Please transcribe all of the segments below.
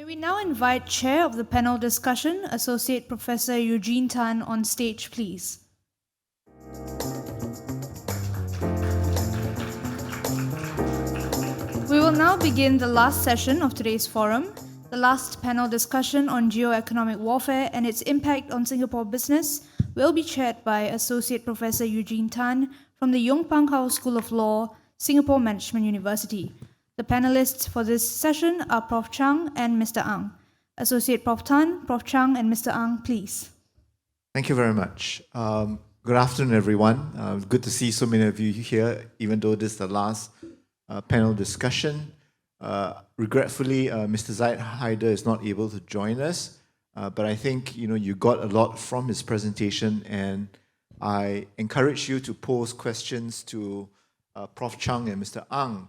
we now invite Chair of the panel discussion, Associate Professor Eugene Tan, on stage, please. We will now begin the last session of today's forum, the last panel discussion on geo-economic warfare and its impact on Singapore business will be chaired by Associate Professor Eugene Tan from the Yong Pang Kao School of Law, Singapore Management University. The panelists for this session are Prof. Chang and Mr. Ang. Associate Prof. Tan, Prof. Chang, and Mr. Ang, please. Thank you very much. Good afternoon, everyone. Good to see so many of you here, even though this is the last panel discussion. Regretfully, Mr. Zaid Haider is not able to join us, but I think you got a lot from his presentation, and I encourage you to pose questions to Prof. Chang and Mr. Ang,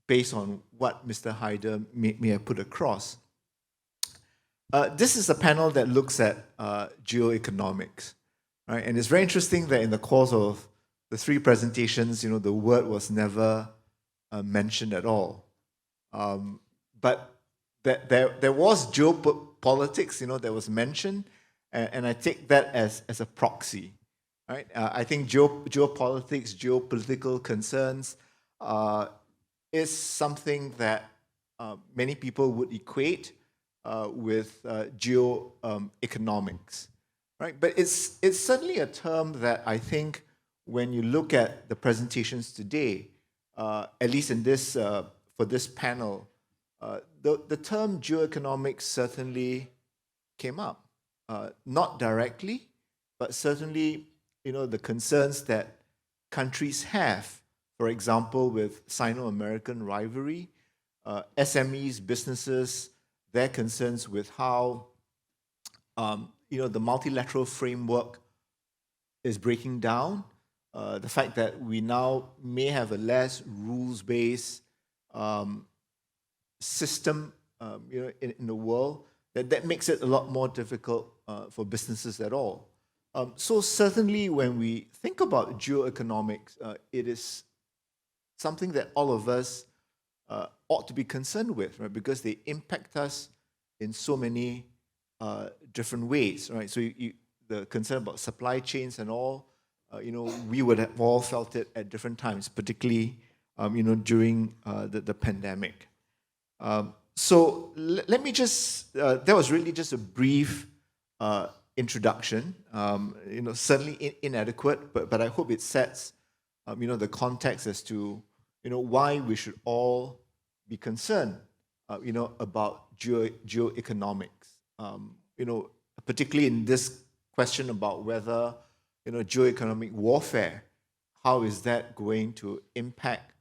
based on what Mr. Haider may have put across. This is a panel that looks at geo-economics, right? And it's very interesting that in the course of the three presentations, the word was never mentioned at all. But there was geopolitics, that was mentioned, and I take that as a proxy, right? I think geopolitics, geopolitical concerns is something that many people would equate with geo-economics, right? But it's certainly a term that I think when you look at the presentations today, at least in this for this panel, the term geo-economics certainly came up, not directly, but certainly the concerns that countries have. For example, with Sino-American rivalry, SMEs, businesses, their concerns with how the multilateral framework is breaking down, the fact that we now may have a less rules-based system in the world, that makes it a lot more difficult for businesses at all. So certainly when we think about geo-economics, it is something that all of us ought to be concerned with, right? Because they impact us in so many different ways, right? So the concern about supply chains and all, we would have all felt it at different times, particularly, during the pandemic. So let me just, that was really just a brief introduction, certainly inadequate, but I hope it sets, the context as to, why we should all be concerned, about geo-economics, particularly in this question about whether, geo-economic warfare, how is that going to impact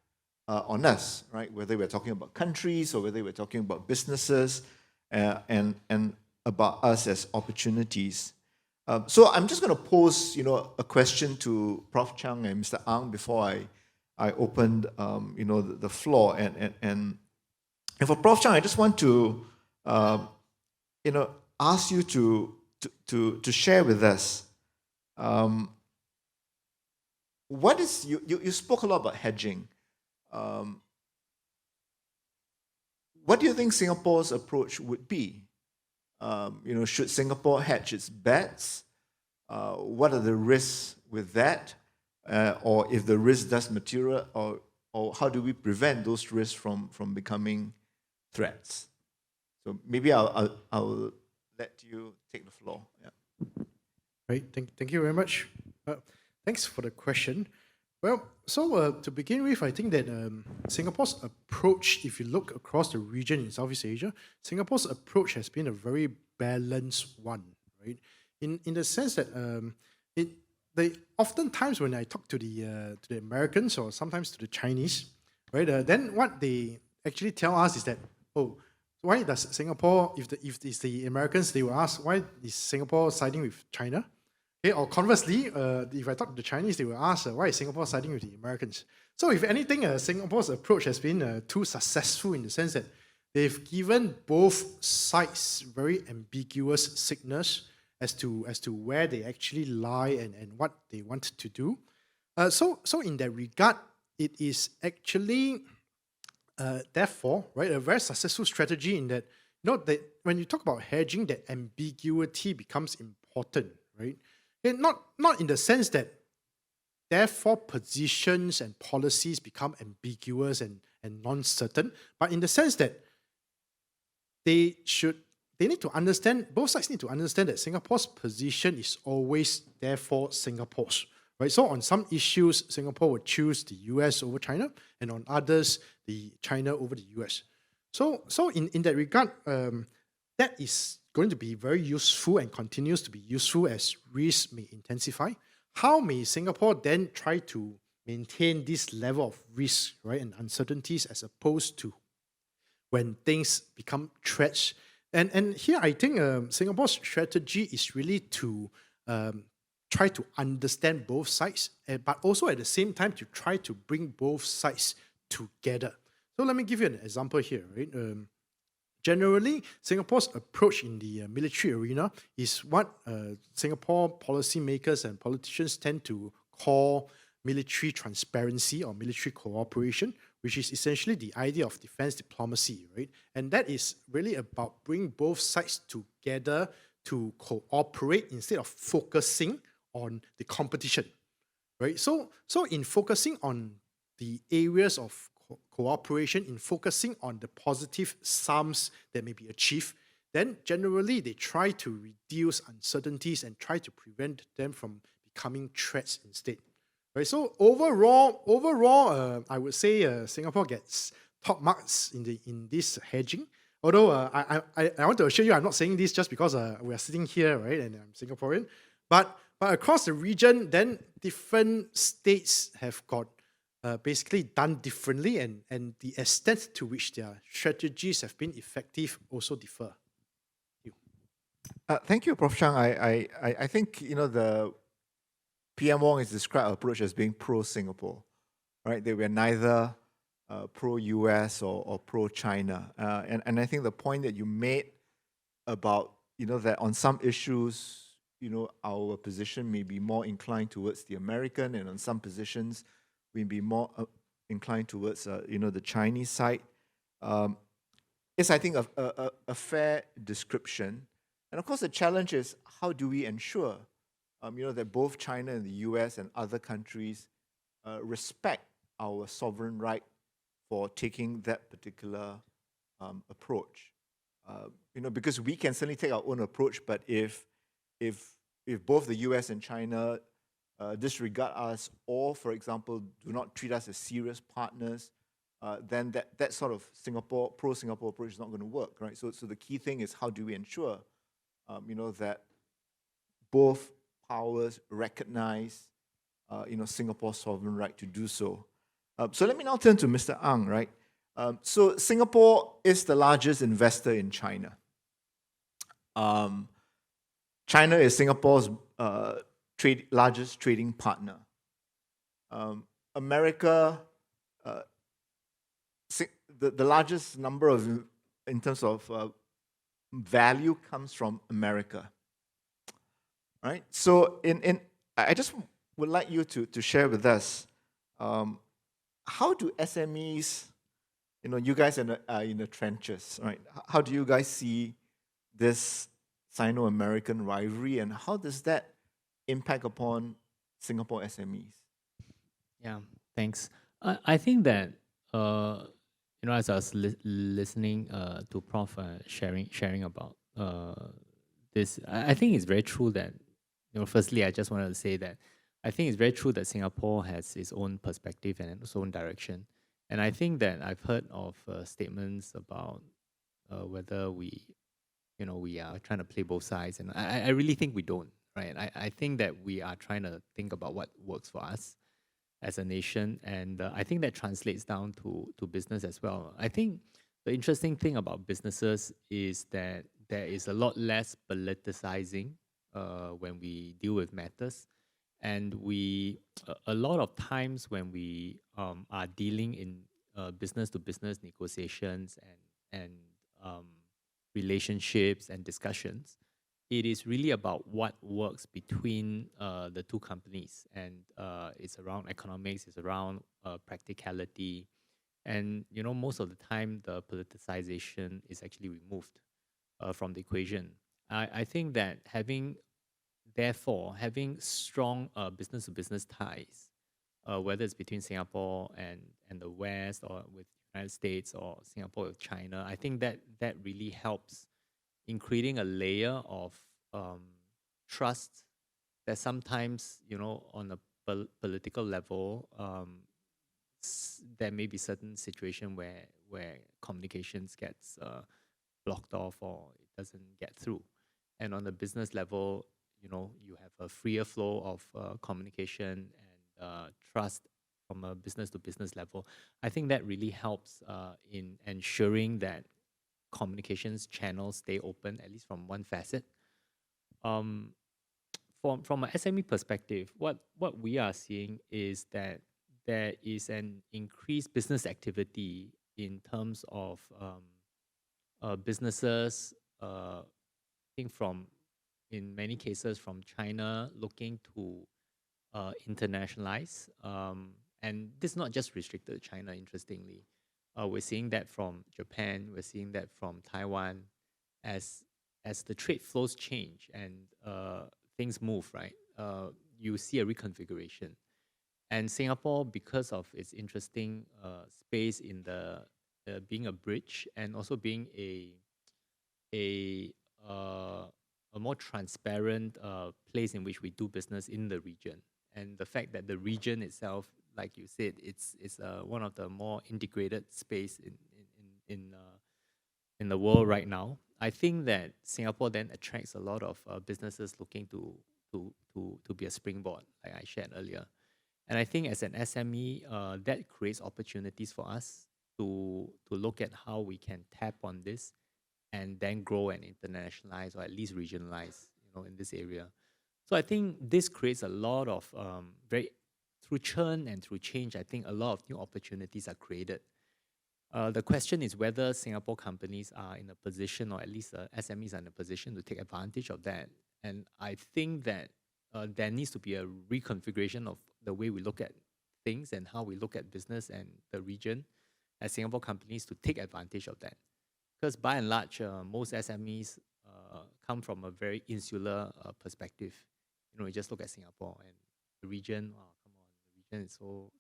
on us, right? Whether we're talking about countries or whether we're talking about businesses and about us as opportunities. So I'm just going to pose, a question to Prof. Chang and Mr. Ang before I opened, the floor. And for Prof. Chang, I just want to, ask you to share with us. What is you spoke a lot about hedging. What do you think Singapore's approach would be? Should Singapore hedge its bets? What are the risks with that? Or if the risk does material, or how do we prevent those risks from becoming threats? So maybe I'll let you take the floor. Yeah. Right. Thank you very much. Thanks for the question. Well, so to begin with, I think that Singapore's approach, if you look across the region in Southeast Asia, Singapore's approach has been a very balanced one, right? In the sense that they oftentimes when I talk to the Americans or sometimes to the Chinese, right? Then what they actually tell us is that, why does Singapore? If it's the Americans, they will ask, why is Singapore siding with China? Okay, or conversely, if I talk to the Chinese, they will ask, why is Singapore siding with the Americans? So if anything, Singapore's approach has been too successful in the sense that they've given both sides very ambiguous signals as to where they actually lie and what they want to do. So in that regard, it is actually therefore, right, a very successful strategy in that, that when you talk about hedging, that ambiguity becomes important, right? And not in the sense that therefore positions and policies become ambiguous and non-certain, but in the sense that they need to understand, both sides need to understand that Singapore's position is always therefore Singapore's. Right? So on some issues, Singapore would choose the US over China, and on others, the China over the US. So in that regard, that is going to be very useful and continues to be useful as risks may intensify. How may Singapore then try to maintain this level of risk, right, and uncertainties as opposed to when things become threats? And here I think Singapore's strategy is really to try to understand both sides, but also at the same time to try to bring both sides together. So let me give you an example here, right? Generally, Singapore's approach in the military arena is what Singapore policymakers and politicians tend to call military transparency or military cooperation, which is essentially the idea of defense diplomacy, right? And that is really about bringing both sides together to cooperate instead of focusing on the competition, right? So in focusing on the areas of cooperation, in focusing on the positive sums that may be achieved, then generally they try to reduce uncertainties and try to prevent them from becoming threats instead. Right? So overall, I would say Singapore gets top marks in this hedging. Although I want to assure you, I'm not saying this just because we are sitting here, right, and I'm Singaporean, but across the region, then different states have got basically done differently, and the extent to which their strategies have been effective also differ. Thank you, Prof. Chang. I think the PM Wong has described our approach as being pro-Singapore, right? They were neither pro-US or pro-China, and I think the point that you made about that on some issues our position may be more inclined towards the American, and on some positions we be more inclined towards the Chinese side. Is I think a fair description, and of course the challenge is how do we ensure that both China and the US and other countries respect our sovereign right for taking that particular approach. Because we can certainly take our own approach, but if both the US and China disregard us, or for example do not treat us as serious partners, then that sort of pro-Singapore approach is not going to work, right? So the key thing is how do we ensure that both powers recognize Singapore's sovereign right to do so. So let me now turn to Mr. Ang, right? So Singapore is the largest investor in China. China is Singapore's largest trading partner. America, the largest number in terms of value comes from America, right? So I just would like you to share with us how do SMEs, you guys are in the trenches, right? How do you guys see this Sino-American rivalry, and how does that impact upon Singapore SMEs? Yeah, thanks. I think that as I was listening to Prof sharing about this, I think it's very true that firstly I just wanted to say that I think it's very true that Singapore has its own perspective and its own direction, and I think that I've heard of statements about whether we are trying to play both sides, and I really think we don't. Right. I think that we are trying to think about what works for us as a nation, and I think that translates down to business as well. I think the interesting thing about businesses is that there is a lot less politicizing when we deal with matters, and a lot of times when we are dealing in business to business negotiations and relationships and discussions, it is really about what works between the two companies, and it's around economics, it's around practicality, And most of the time, the politicization is actually removed from the equation. I think that therefore, having strong business-to-business ties, whether it's between Singapore and the West, or with United States, or Singapore with China, I think that really helps in creating a layer of trust that sometimes, on a political level, there may be certain situation where communications gets blocked off or it doesn't get through. And on the business level, you have a freer flow of communication and trust from a business to business level. I think that really helps in ensuring that communications channels stay open, at least from one facet. Um, from an SME perspective, what we are seeing is that there is an increased business activity in terms of businesses, I think in many cases from China looking to internationalize. And this is not just restricted to China, interestingly. We're seeing that from Japan, we're seeing that from Taiwan, as the trade flows change and things move, right? You see a reconfiguration. And Singapore, because of its interesting space in the being a bridge and also being a more transparent place in which we do business in the region, and the fact that the region itself, like you said, it's one of the more integrated space in the world right now. I think that Singapore then attracts a lot of businesses looking to be a springboard, like I shared earlier. And I think as an SME, that creates opportunities for us to look at how we can tap on this and then grow and internationalize, or at least regionalize, in this area. So I think this creates a lot of through churn and through change, I think a lot of new opportunities are created. The question is whether Singapore companies are in a position, or at least SMEs are in a position to take advantage of that. And I think that there needs to be a reconfiguration of the way we look at things and how we look at business and the region as Singapore companies to take advantage of that. Because by and large, most SMEs come from a very insular perspective. You just look at Singapore and the region. Oh, come on, the region is so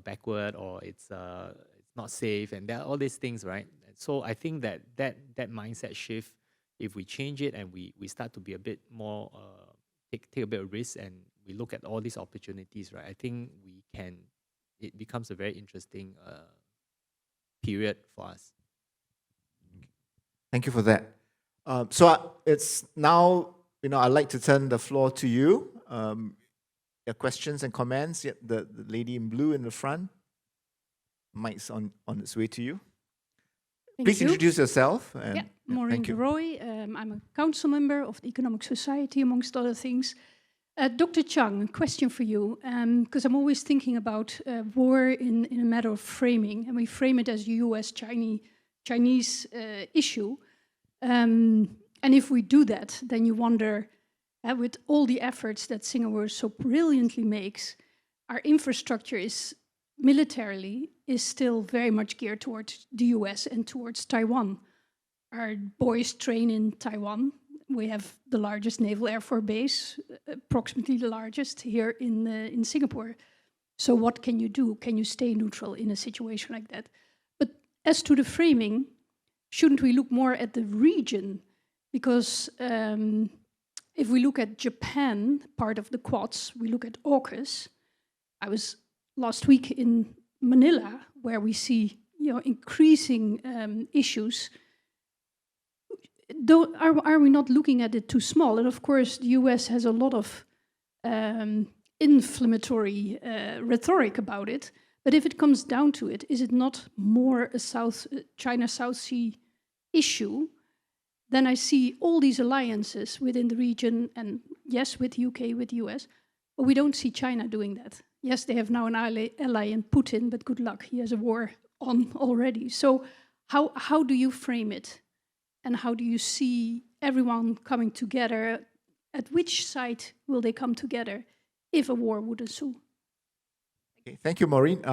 backward, or it's not safe, and there are all these things, right? And so I think that mindset shift, if we change it and we start to be a bit more take a bit of risk, and we look at all these opportunities, right? I think it becomes a very interesting period for us. Thank you for that. So it's now, I'd like to turn the floor to you. Your questions and comments. Yeah, the lady in blue in the front. Mic's on its way to you. Please introduce yourself. And, Maureen Roy. I'm a council member of the Economic Society, amongst other things. Dr. Chang, a question for you, because I'm always thinking about war in a matter of framing, and we frame it as a US-Chinese issue. And if we do that, then you wonder, with all the efforts that Singapore so brilliantly makes, our infrastructure is militarily still very much geared towards the US and towards Taiwan. Our boys train in Taiwan. We have the largest naval air force base, approximately the largest here in Singapore. So what can you do? Can you stay neutral in a situation like that? But as to the framing, shouldn't we look more at the region? Because if we look at Japan, part of the Quads, we look at AUKUS. I was last week in Manila, where we see increasing issues. Are we not looking at it too small? And of course, the US has a lot of inflammatory rhetoric about it. But if it comes down to it, is it not more a China-South Sea issue? Then I see all these alliances within the region, and yes, with UK, with US, but we don't see China doing that. Yes, they have now an ally in Putin, but good luck, he has a war on already. So how do you frame it? And how do you see everyone coming together? At which side will they come together if a war would ensue? Okay, thank you, Maureen.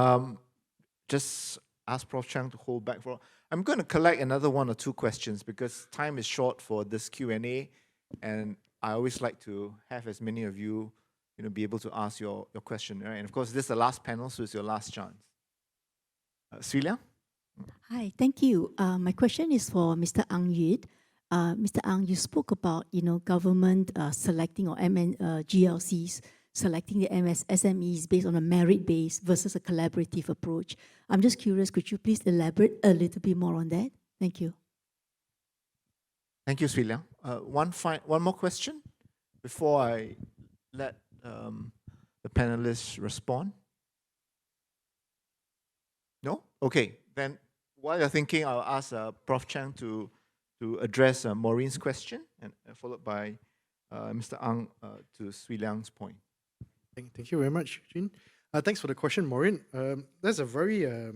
just ask Prof Chang to hold back for. I'm going to collect another one or two questions because time is short for this Q&A, and I always like to have as many of you, be able to ask your question, right? And of course, this is the last panel, so it's your last chance. Swee Liang? Hi, thank you. My question is for Mr. Ang Yud. Mr. Ang, you spoke about government selecting or GLCs selecting the SMEs based on a merit base versus a collaborative approach. I'm just curious, could you please elaborate a little bit more on that? Thank you. Thank you, Swee Liang. One more question before I let the panelists respond. No? Okay, then while you're thinking, I'll ask Prof Chang to address Maureen's question, and followed by Mr. Ang to Swee Liang's point. Thank you very much, Eugene. Thanks for the question, Maureen. That's a very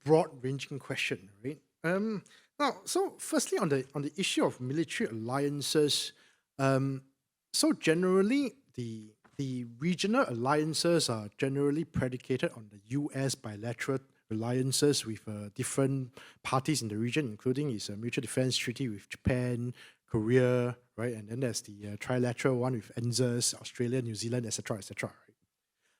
broad-ranging question, right? Now, so firstly, on the issue of military alliances, so generally the regional alliances are generally predicated on the US bilateral alliances with different parties in the region, including its mutual defense treaty with Japan, Korea, right? And then there's the trilateral one with NZAS, Australia, New Zealand, etc., etc.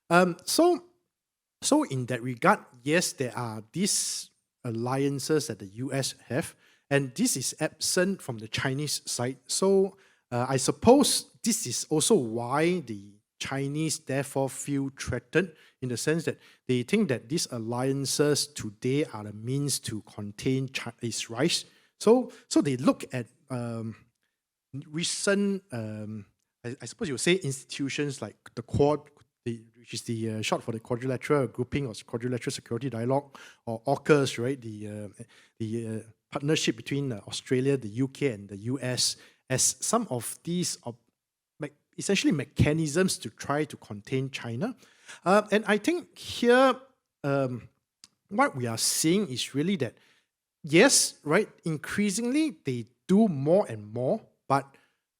Right? So in that regard, yes, there are these alliances that the US have, and this is absent from the Chinese side. So I suppose this is also why the Chinese therefore feel threatened, in the sense that they think that these alliances today are a means to contain its rise. So they look at recent, I suppose you would say, institutions like the Quad, which is the short for the Quadrilateral Grouping or Quadrilateral Security Dialogue, or AUKUS, right? The partnership between Australia, the UK, and the US, as some of these essentially mechanisms to try to contain China. And I think here, what we are seeing is really that, yes, right, increasingly they do more and more, but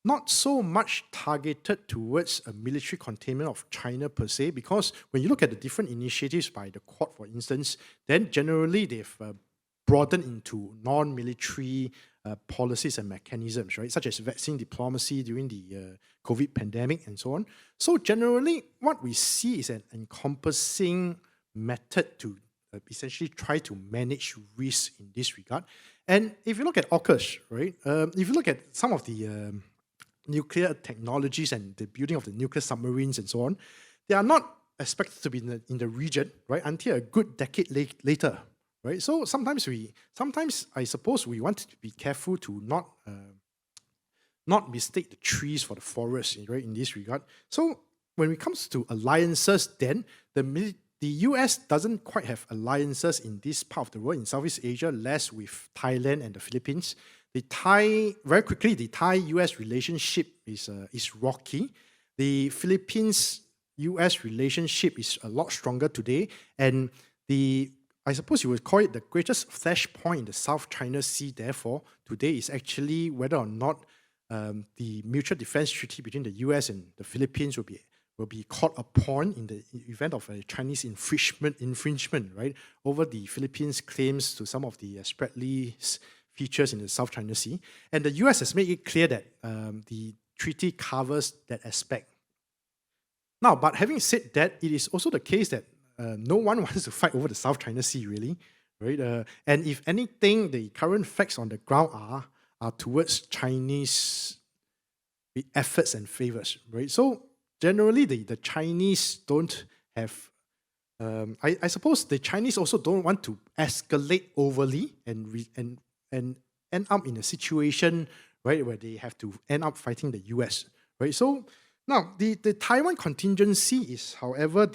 not so much targeted towards a military containment of China per se, because when you look at the different initiatives by the Quad, for instance, then generally they've broadened into non-military policies and mechanisms, right, such as vaccine diplomacy during the COVID pandemic and so on. So generally, what we see is an encompassing method to essentially try to manage risk in this regard. And if you look at AUKUS, right, if you look at some of the nuclear technologies and the building of the nuclear submarines and so on, they are not expected to be in the region, right, until a good decade later, right? So sometimes I suppose we want to be careful to not mistake the trees for the forest, right, in this regard. So when it comes to alliances, then the US doesn't quite have alliances in this part of the world, in Southeast Asia, less with Thailand and the Philippines. The Thai-US relationship is rocky. The Philippines-US relationship is a lot stronger today, and I suppose you would call it the greatest flashpoint in the South China Sea, therefore, today is actually whether or not the mutual defense treaty between the US and the Philippines will be called upon in the event of a Chinese infringement, right, over the Philippines' claims to some of the spread lease features in the South China Sea. And the US has made it clear that the treaty covers that aspect. Now, but having said that, it is also the case that no one wants to fight over the South China Sea, really, right? And if anything, the current facts on the ground are towards Chinese efforts and favors, right? So generally, the Chinese don't have. I suppose the Chinese also don't want to escalate overly and end up in a situation, right, where they have to end up fighting the US, right? So now the Taiwan contingency is, however,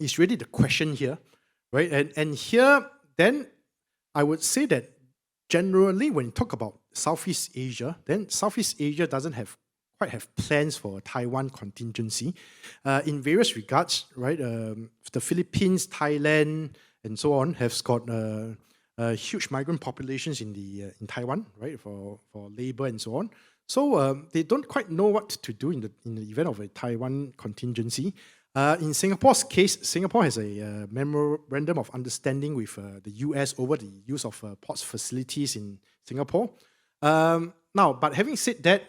is really the question here, right? And here, then I would say that generally, when you talk about Southeast Asia, then Southeast Asia doesn't quite have plans for a Taiwan contingency in various regards, right? The Philippines, Thailand, and so on have got huge migrant populations in Taiwan, right, for labor and so on. So they don't quite know what to do in the event of a Taiwan contingency. In Singapore's case, Singapore has a memorandum of understanding with the US over the use of ports facilities in Singapore. Now, but having said that,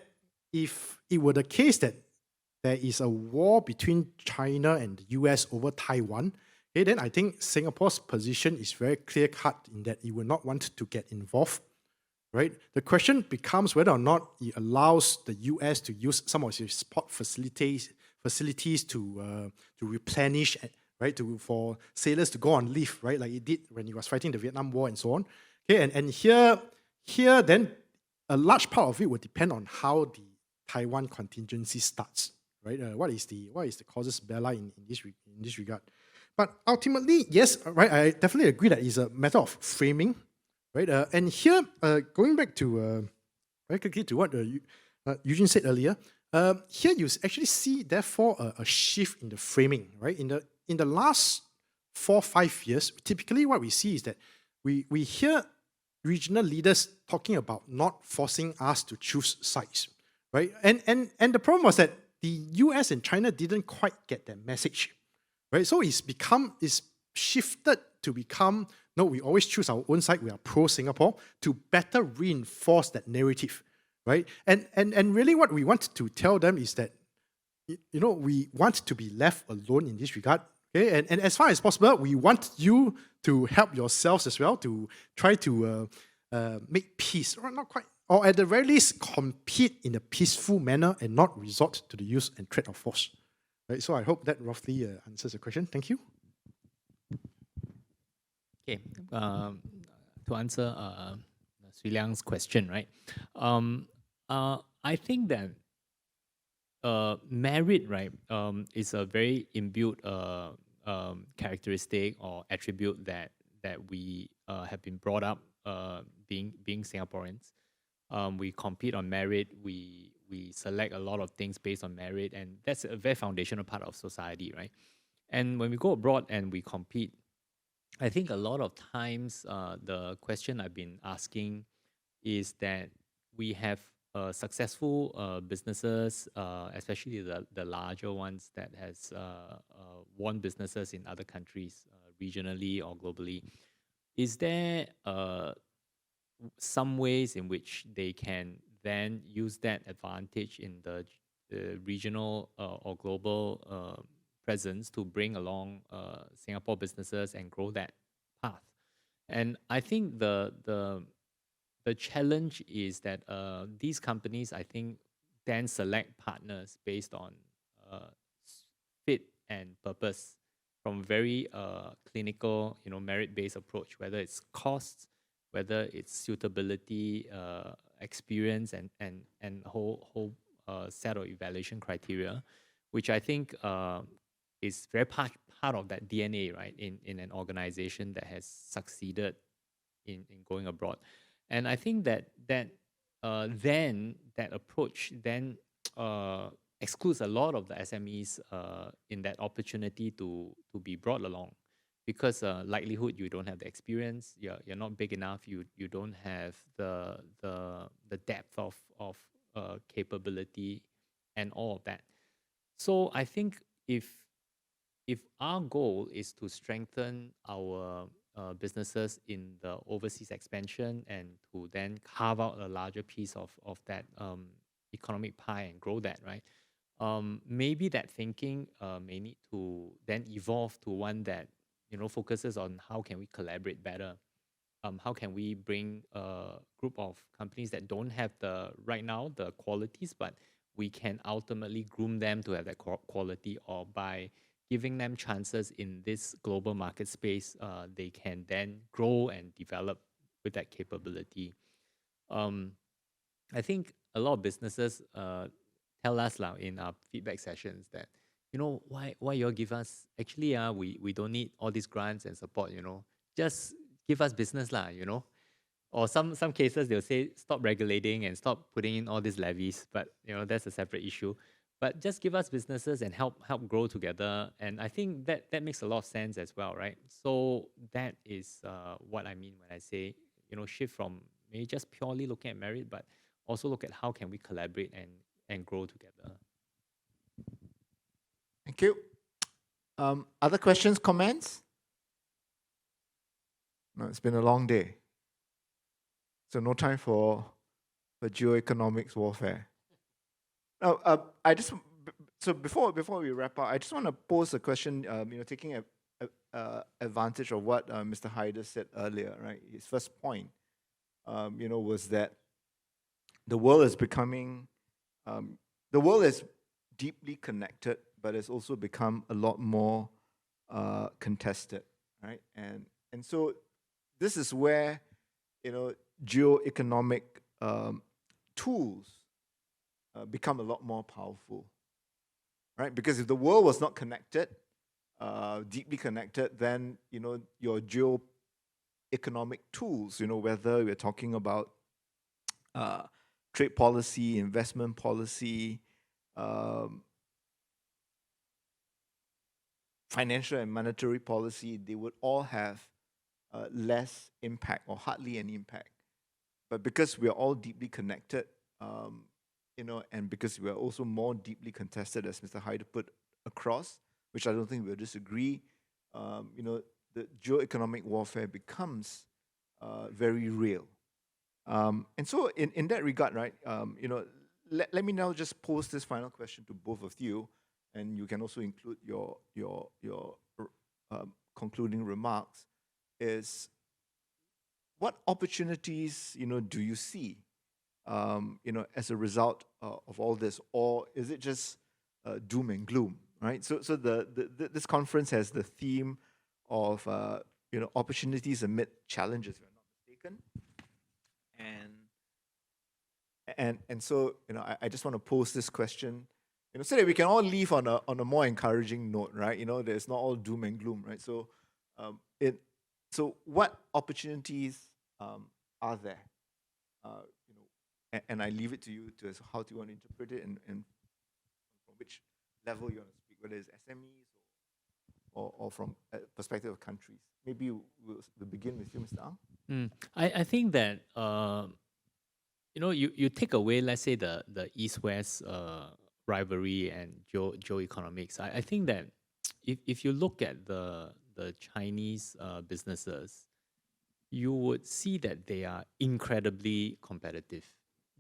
if it were the case that there is a war between China and the US over Taiwan, okay, then I think Singapore's position is very clear-cut in that it will not want to get involved, right? The question becomes whether or not it allows the US to use some of its port facilities to replenish, right, for sailors to go on leave, right, like it did when it was fighting the Vietnam War and so on. Okay, and here then a large part of it will depend on how the Taiwan contingency starts, right? What is the casus belli in this regard? But ultimately, yes, right, I definitely agree that it's a matter of framing, right? And here, going back to very quickly to what Eugene said earlier, here you actually see, therefore, a shift in the framing, right? In the last 4 or 5 years, typically what we see is that we hear regional leaders talking about not forcing us to choose sides, right? And the problem was that the US and China didn't quite get that message, right? So it's shifted to become, no, we always choose our own side, we are pro-Singapore, to better reinforce that narrative, right? And really what we want to tell them is that, we want to be left alone in this regard, okay? And as far as possible, we want you to help yourselves as well to try to make peace, or not quite, or at the very least, compete in a peaceful manner and not resort to the use and threat of force. Right? So I hope that roughly answers the question. Thank you. Okay, to answer Swee Liang's question, right? I think that merit, right, is a very imbued characteristic or attribute that we have been brought up being Singaporeans. We compete on merit. We select a lot of things based on merit, and that's a very foundational part of society, right? And when we go abroad and we compete, I think a lot of times the question I've been asking is that we have successful businesses, especially the larger ones that has won businesses in other countries, regionally or globally. Is there some ways in which they can then use that advantage in the regional or global presence to bring along Singapore businesses and grow that path? And I think the challenge is that these companies, I think, then select partners based on fit and purpose from very clinical, merit-based approach, whether it's costs, whether it's suitability, experience, and whole set of evaluation criteria, which I think is very part of that DNA, right, in an organization that has succeeded in going abroad. And I think that then that approach then excludes a lot of the SMEs in that opportunity to be brought along, because likelihood you don't have the experience, you're not big enough, you don't have the depth of capability and all of that. So I think if our goal is to strengthen our businesses in the overseas expansion and to then carve out a larger piece of that economic pie and grow that, right? Maybe that thinking may need to then evolve to one that focuses on how can we collaborate better. How can we bring a group of companies that don't have the qualities, but we can ultimately groom them to have that quality, or by giving them chances in this global market space, they can then grow and develop with that capability. I think a lot of businesses tell us in our feedback sessions that, why you all give us, actually we don't need all these grants and support, just give us business or some cases they'll say stop regulating and stop putting in all these levies, but that's a separate issue. But just give us businesses and help grow together. And I think that makes a lot of sense as well, right? So that is what I mean when I say, shift from maybe just purely looking at merit, but also look at how can we collaborate and grow together. Thank you. Other questions, comments? No, it's been a long day. So no time for geo-economics warfare. Now, so before we wrap up, I just want to pose a question. Taking advantage of what Mr. Haider said earlier, right? His first point, was that the world is becoming, the world is deeply connected, but it's also become a lot more contested, right? And so this is where geo-economic tools become a lot more powerful, right? Because if the world was not connected, deeply connected, then your geo-economic tools, whether we're talking about trade policy, investment policy, financial and monetary policy, they would all have less impact or hardly any impact. But because we are all deeply connected, and because we are also more deeply contested, as Mr. Haider put across, which I don't think we'll disagree, the geo-economic warfare becomes very real. And so in that regard, right, let me now just pose this final question to both of you, and you can also include your concluding remarks, is what opportunities, do you see, as a result of all this, or is it just doom and gloom, right? So this conference has the theme of opportunities amid challenges, if I'm not mistaken, and so I just want to pose this question, so that we can all leave on a more encouraging note, right? That it's not all doom and gloom, right? So so what opportunities are there? And I leave it to you to how do you want to interpret it, and from which level you want to speak, whether it's SMEs or from a perspective of countries. Maybe we'll begin with you, Mr. Ang. I think that you take away, let's say, the East-West rivalry and geo-economics. I think that if you look at the Chinese businesses, you would see that they are incredibly competitive.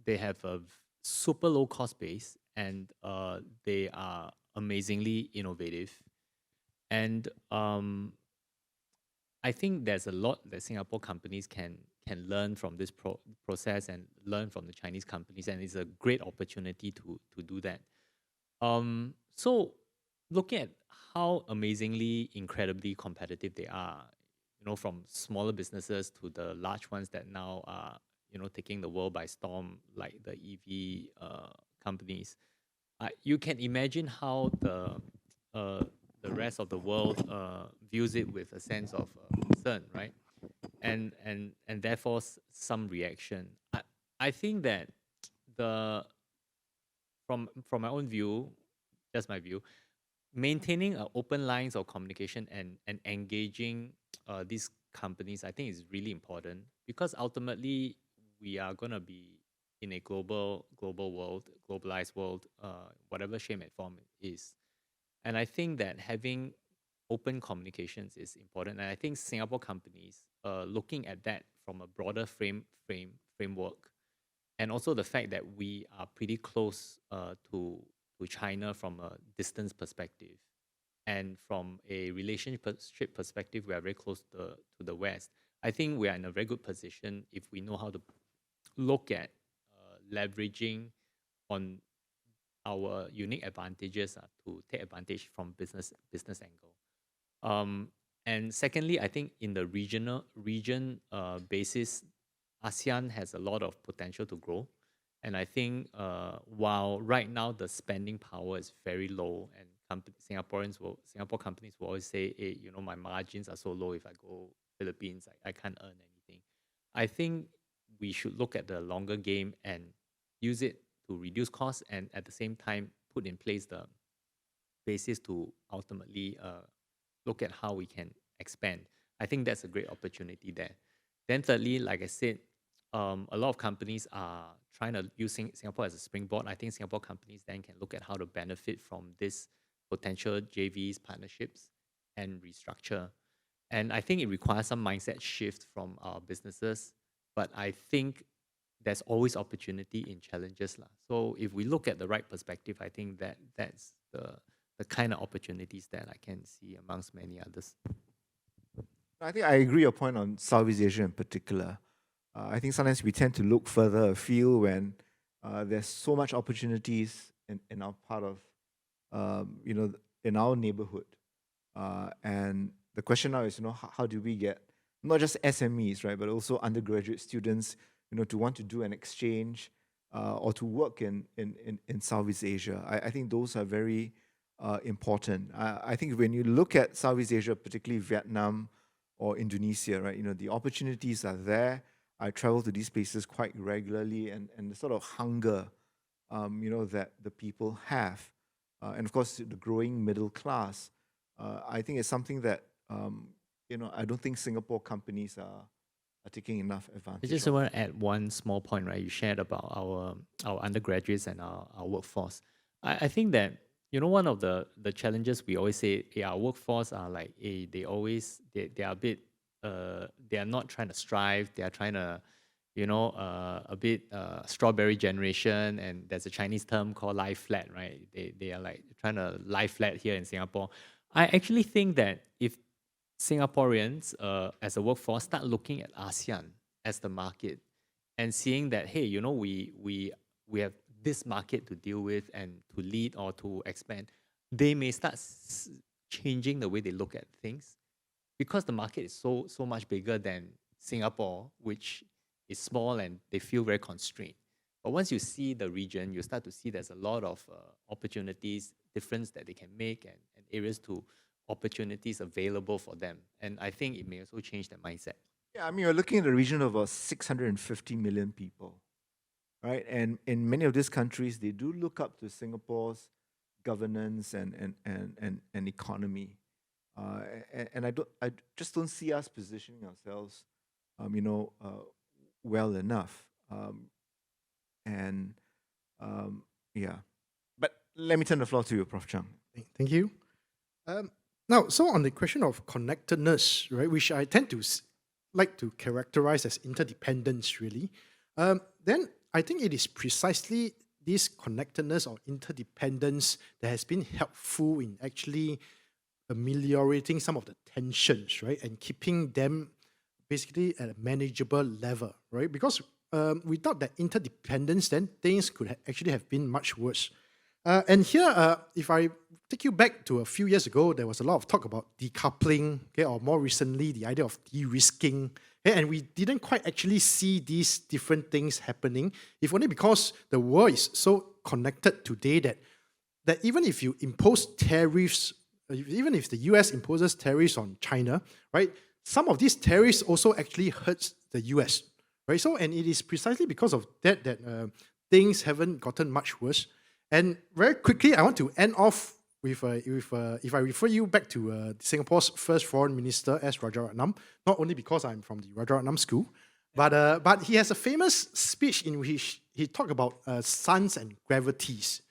They have a super low cost base, and they are amazingly innovative. And I think there's a lot that Singapore companies can learn from this process and learn from the Chinese companies, and it's a great opportunity to do that. So looking at how amazingly, incredibly competitive they are, from smaller businesses to the large ones that now are, taking the world by storm, like the EV companies, you can imagine how the rest of the world views it with a sense of concern, right? And therefore some reaction. I think that from my own view, just my view, maintaining open lines of communication and engaging these companies, I think is really important, because ultimately we are going to be in a global world, globalized world, whatever shape and form it is. And I think that having open communications is important. And I think Singapore companies looking at that from a broader framework, and also the fact that we are pretty close to China from a distance perspective, and from a relationship perspective, we are very close to the West. I think we are in a very good position if we know how to look at leveraging on our unique advantages to take advantage from business angle. And secondly, I think in the region basis, ASEAN has a lot of potential to grow. And I think while right now the spending power is very low, and Singapore companies will always say, hey, my margins are so low, if I go Philippines, I can't earn anything. I think we should look at the longer game and use it to reduce costs, and at the same time put in place the basis to ultimately look at how we can expand. I think that's a great opportunity there. Then thirdly, like I said, a lot of companies are trying to use Singapore as a springboard. I think Singapore companies then can look at how to benefit from this potential JVs, partnerships, and restructure. And I think it requires some mindset shift from our businesses, but I think there's always opportunity in challenges lah. So if we look at the right perspective, I think that's the kind of opportunities that I can see amongst many others. I think I agree your point on Southeast Asia in particular. I think sometimes we tend to look further afield when there's so much opportunities in our part of, in our neighborhood. And the question now is, how do we get not just SMEs, right, but also undergraduate students, to want to do an exchange or to work in Southeast Asia. I think those are very important. I think when you look at Southeast Asia, particularly Vietnam or Indonesia, right, the opportunities are there. I travel to these places quite regularly, and the sort of hunger, that the people have, and of course the growing middle class. I think it's something that I don't think Singapore companies are taking enough advantage. I just want to add one small point, right? You shared about our undergraduates and our workforce. I think that one of the challenges we always say, our workforce are like, they are a bit they are not trying to strive. They are trying to a bit strawberry generation, and there's a Chinese term called lie flat, right? They are like trying to lie flat here in Singapore. I actually think that if Singaporeans as a workforce start looking at ASEAN as the market and seeing that, hey, we have this market to deal with and to lead or to expand, they may start changing the way they look at things, because the market is so much bigger than Singapore, which is small and they feel very constrained. But once you see the region, you start to see there's a lot of opportunities, difference that they can make, and areas to opportunities available for them. And I think it may also change their mindset. Yeah, I mean, you're looking at a region of about 650 million people, right? And in many of these countries, they do look up to Singapore's governance and economy. And I just don't see us positioning ourselves, well enough. Yeah. But let me turn the floor to you, Prof. Chung. Thank you. Now, so on the question of connectedness, right, which I tend to like to characterize as interdependence, really, then I think it is precisely this connectedness or interdependence that has been helpful in actually ameliorating some of the tensions, right, and keeping them basically at a manageable level, right? Because without that interdependence, then things could actually have been much worse. And here, if I take you back to a few years ago, there was a lot of talk about decoupling, okay, or more recently, the idea of de-risking. Okay, and we didn't quite actually see these different things happening, if only because the world is so connected today that even if you impose tariffs, even if the US imposes tariffs on China, right, some of these tariffs also actually hurts the US, right? So, and it is precisely because of that things haven't gotten much worse. And very quickly, I want to end off with if I refer you back to Singapore's first foreign minister, S. Rajaratnam, not only because I'm from the Rajaratnam School, but he has a famous speech in which he talked about suns and gravities,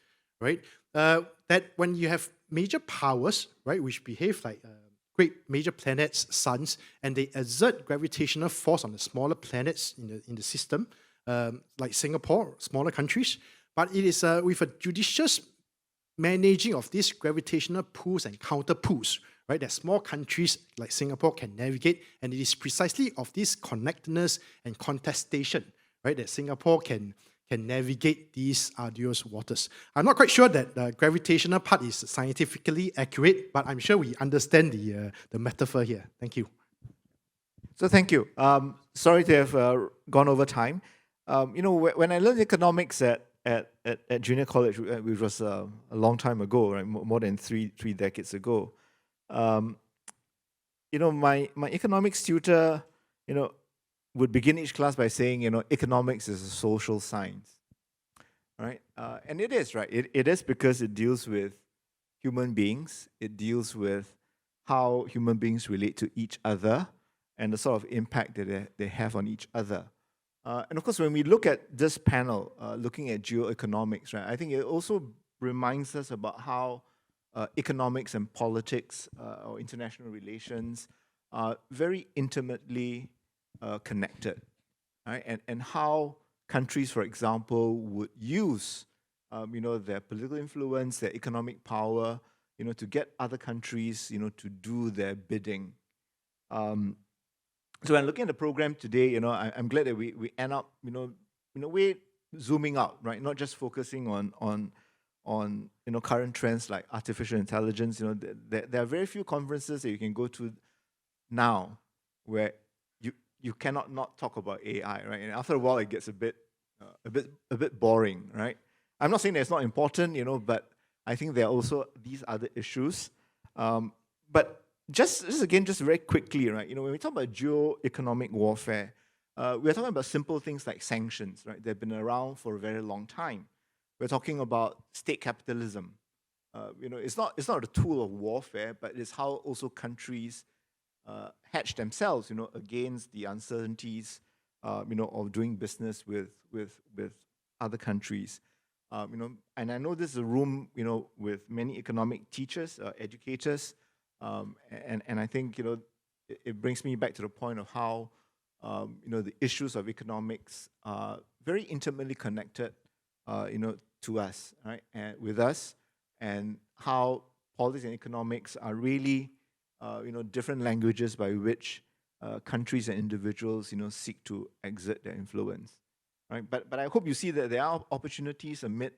right? That when you have major powers, right, which behave like great major planets, suns, and they exert gravitational force on the smaller planets in the system, like Singapore, smaller countries. But it is with a judicious managing of these gravitational pulls and counter pulls, right, that small countries like Singapore can navigate. And it is precisely of this connectedness and contestation, right, that Singapore can navigate these arduous waters. I'm not quite sure that the gravitational part is scientifically accurate, but I'm sure we understand the metaphor here. Thank you. So thank you. Sorry to have gone over time. When I learned economics at junior college, which was a long time ago, right, more than three decades ago, my economics tutor, would begin each class by saying, economics is a social science, right? And it is, right? It is because it deals with human beings. It deals with how human beings relate to each other and the sort of impact that they have on each other. And of course, when we look at this panel, looking at geo-economics, right, I think it also reminds us about how economics and politics or international relations are very intimately connected, right? And how countries, for example, would use their political influence, their economic power, to get other countries, to do their bidding. So when looking at the program today, I'm glad that we end up, in a way, zooming out, right? Not just focusing on current trends like artificial intelligence. There are very few conferences that you can go to now where you cannot not talk about AI, right? And after a while, it gets a bit boring, right? I'm not saying that it's not important, but I think there are also these other issues. But just very quickly, right? When we talk about geo-economic warfare, we're talking about simple things like sanctions, right? They've been around for a very long time. We're talking about state capitalism. It's not a tool of warfare, but it's how also countries hedge themselves, against the uncertainties, of doing business with other countries. And I know this is a room, with many economic teachers, educators, and I think, it brings me back to the point of how, the issues of economics are very intimately connected, to us, right, and with us, and how politics and economics are really, different languages by which countries and individuals, seek to exert their influence, right? But I hope you see that there are opportunities amid,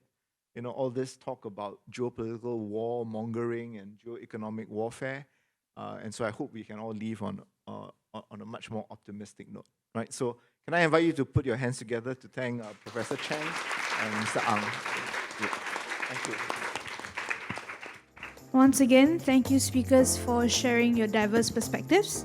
all this talk about geopolitical war mongering and geo-economic warfare, and so I hope we can all leave on a much more optimistic note, right? So can I invite you to put your hands together to thank Professor Chang and Mr. Ang. Thank you. Once again, thank you, speakers, for sharing your diverse perspectives.